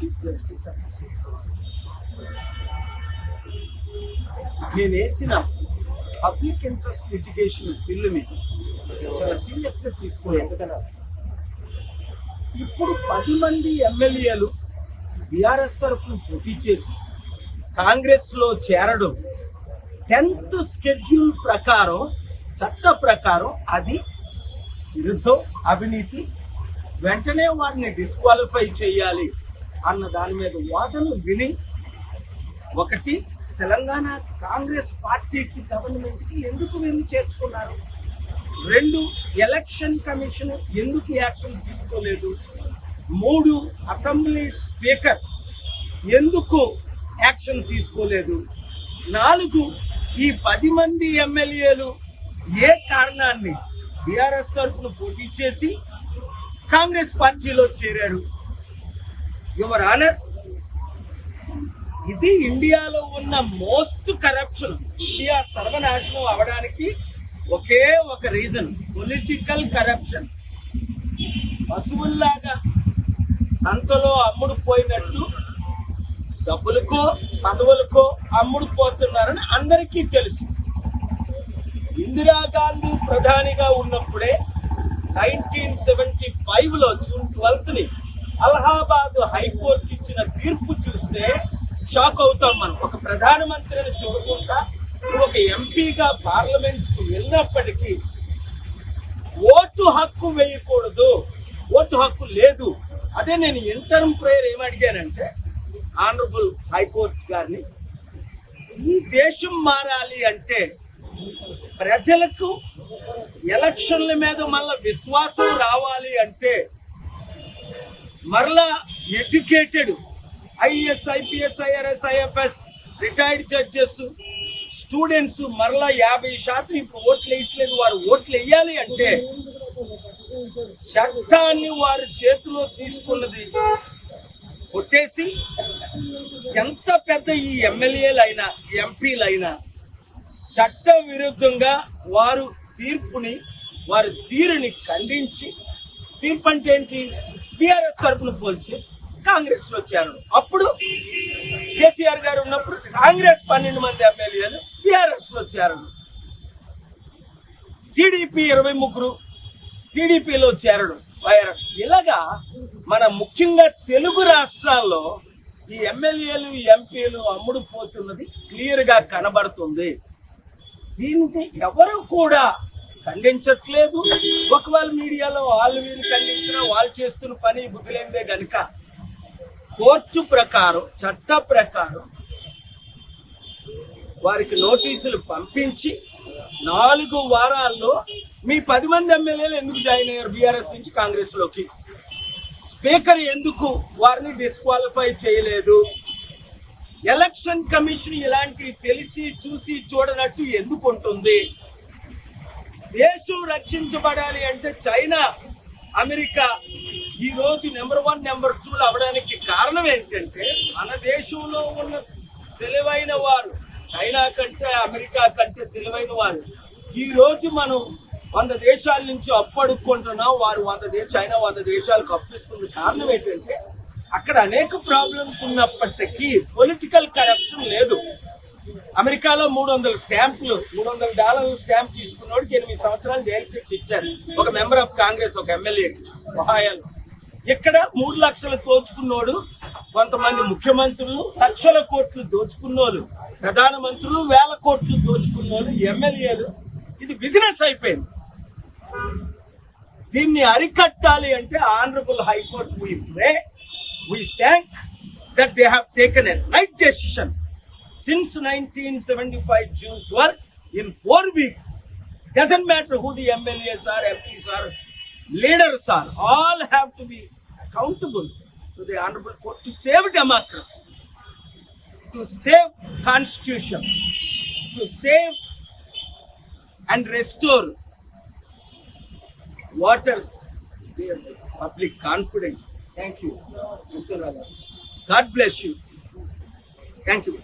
Chief justice associate నేను వేసిన public interest litigation బిల్లుని చాలా సీరియస్గా తీసుకోలేదు. ఇప్పుడు 10 మంది ఎమ్మెల్యేలు బీఆర్ఎస్ తరఫున పోటీ చేసి కాంగ్రెస్లో చేరడం 10th షెడ్యూల్ ప్రకారం, చట్ట ప్రకారం అది విరుద్ధం, అవినీతి, వెంటనే వారిని డిస్క్వాలిఫై చేయాలి అన్న దాని మీద వాదనలు విని, ఒకటి, తెలంగాణ కాంగ్రెస్ పార్టీకి గవర్నమెంట్కి ఎందుకు వీళ్ళు చేర్చుకున్నారు, 2, ఎలక్షన్ కమిషన్ ఎందుకు యాక్షన్ తీసుకోలేదు, 3, అసెంబ్లీ స్పీకర్ ఎందుకు యాక్షన్ తీసుకోలేదు, 4, ఈ 10 మంది ఎమ్మెల్యేలు ఏ కారణాన్ని బీఆర్ఎస్ తరఫున పోటీ చేసి కాంగ్రెస్ పార్టీలో చేరారు. యువర్ ఆనర్, ఇది ఇండియాలో ఉన్న మోస్ట్ కరప్షన్. ఇండియా సర్వనాశనం అవడానికి ఒకే ఒక రీజన్, పొలిటికల్ కరప్షన్. పశువుల్లాగా సంతలో అమ్ముడు పోయినట్టు డబ్బులకో పదవులకో అమ్ముడు పోతున్నారని అందరికీ తెలుసు. ఇందిరాగాంధీ ప్రధానిగా ఉన్నప్పుడే 1975లో జూన్ 12ని అలహాబాద్ హైకోర్టు ఇచ్చిన తీర్పు చూస్తే షాక్ అవుతాం మనం. ఒక ప్రధానమంత్రిని చూడకుండా ఒక ఎంపీగా పార్లమెంట్కు వెళ్ళినప్పటికీ ఓటు హక్కు వేయకూడదు, ఓటు హక్కు లేదు. అదే నేను ఇంటర్మ్ ప్రేయర్ ఏమడిగానంటే, ఆనరబుల్ హైకోర్టు గారిని, ఈ దేశం మారాలి అంటే ప్రజలకు ఎలక్షన్ల మీద మళ్ళా విశ్వాసం రావాలి అంటే మరలా educated IAS, IPS, IRS, IFS retired judges, students మరలా 50% ఇప్పుడు ఓట్లు వేయట్లేదు, వారు ఓట్లు వేయాలి అంటే చట్టాన్ని వారి చేతిలో తీసుకున్నది కొట్టేసి, ఎంత పెద్ద ఈ ఎమ్మెల్యేలైనా ఎంపీలైనా చట్ట విరుద్ధంగా వారు వారి తీరుని ఖండించి, తీర్పు అంటే ఏంటి, బీఆర్ఎస్ తరఫున పోల్ చేసి కాంగ్రెస్ లో చేరడం. అప్పుడు కేసీఆర్ గారు ఉన్నప్పుడు కాంగ్రెస్ 12 మంది ఎమ్మెల్యేలు బీఆర్ఎస్ లో చేరడం, టీడీపీ 23 టీడీపీలో చేరడం, వైఆర్ఎస్. ఇలాగా మన ముఖ్యంగా తెలుగు రాష్ట్రాల్లో ఈ ఎమ్మెల్యేలు ఎంపీలు అమ్ముడు పోతున్నది క్లియర్ గా కనబడుతుంది. దీన్ని ఎవరు కూడా ఖండించట్లేదు. ఒకవేళ మీడియాలో వాళ్ళు వీళ్ళు ఖండించినా వాళ్ళు చేస్తున్న పని బుద్ధిలేందే గనుక కోర్టు ప్రకారం, చట్ట ప్రకారం వారికి నోటీసులు పంపించి 4 వారాల్లో మీ 10 మంది ఎమ్మెల్యేలు ఎందుకు జాయిన్ అయ్యారు బీఆర్ఎస్ నుంచి కాంగ్రెస్ లోకి, స్పీకర్ ఎందుకు వారిని డిస్క్వాలిఫై చేయలేదు, ఎలక్షన్ కమిషన్ ఇలాంటివి తెలిసి చూసి చూడనట్టు ఎందుకు ఉంటుంది, దేశం రక్షించబడాలి అంటే చైనా, అమెరికా ఈ రోజు నెంబర్ 1, నెంబర్ 2 అవడానికి కారణం ఏంటంటే మన దేశంలో ఉన్న తెలివైన వారు, చైనా కంటే అమెరికా కంటే తెలివైన వారు. ఈ రోజు మనం 100 దేశాల నుంచి అప్పు అడుక్కుంటున్నాం, వారు చైనా 100 దేశాలకు అప్పిస్తుంది. కారణం ఏంటంటే అక్కడ అనేక ప్రాబ్లమ్స్ ఉన్నప్పటికీ పొలిటికల్ కరప్షన్ లేదు. అమెరికాలో $300 స్టాంప్ తీసుకున్నోడికి 8 సంవత్సరాలు జైలు శిక్ష ఇచ్చారు, ఒక మెంబర్ ఆఫ్ కాంగ్రెస్, ఒక ఎమ్మెల్యే ఒహాయోలో. ఇక్కడ 3 లక్షలు దోచుకున్నోడు, కొంతమంది ముఖ్యమంత్రులు లక్షల కోట్లు దోచుకున్నోళ్ళు, ప్రధానమంత్రులు వేల కోట్లు దోచుకున్నోళ్ళు, ఎమ్మెల్యేలు. ఇది బిజినెస్ అయిపోయింది. దీన్ని అరికట్టాలి అంటే honourable high court we thank that they have taken a right decision. Since 1975 June 12th, in 4 weeks, doesn't matter who the MLAs are, MPs are, leaders are, all have to be accountable to the honorable court to save democracy, to save constitution, to save and restore waters their public confidence. Thank you, Mr. Radha. God bless you. Thank you.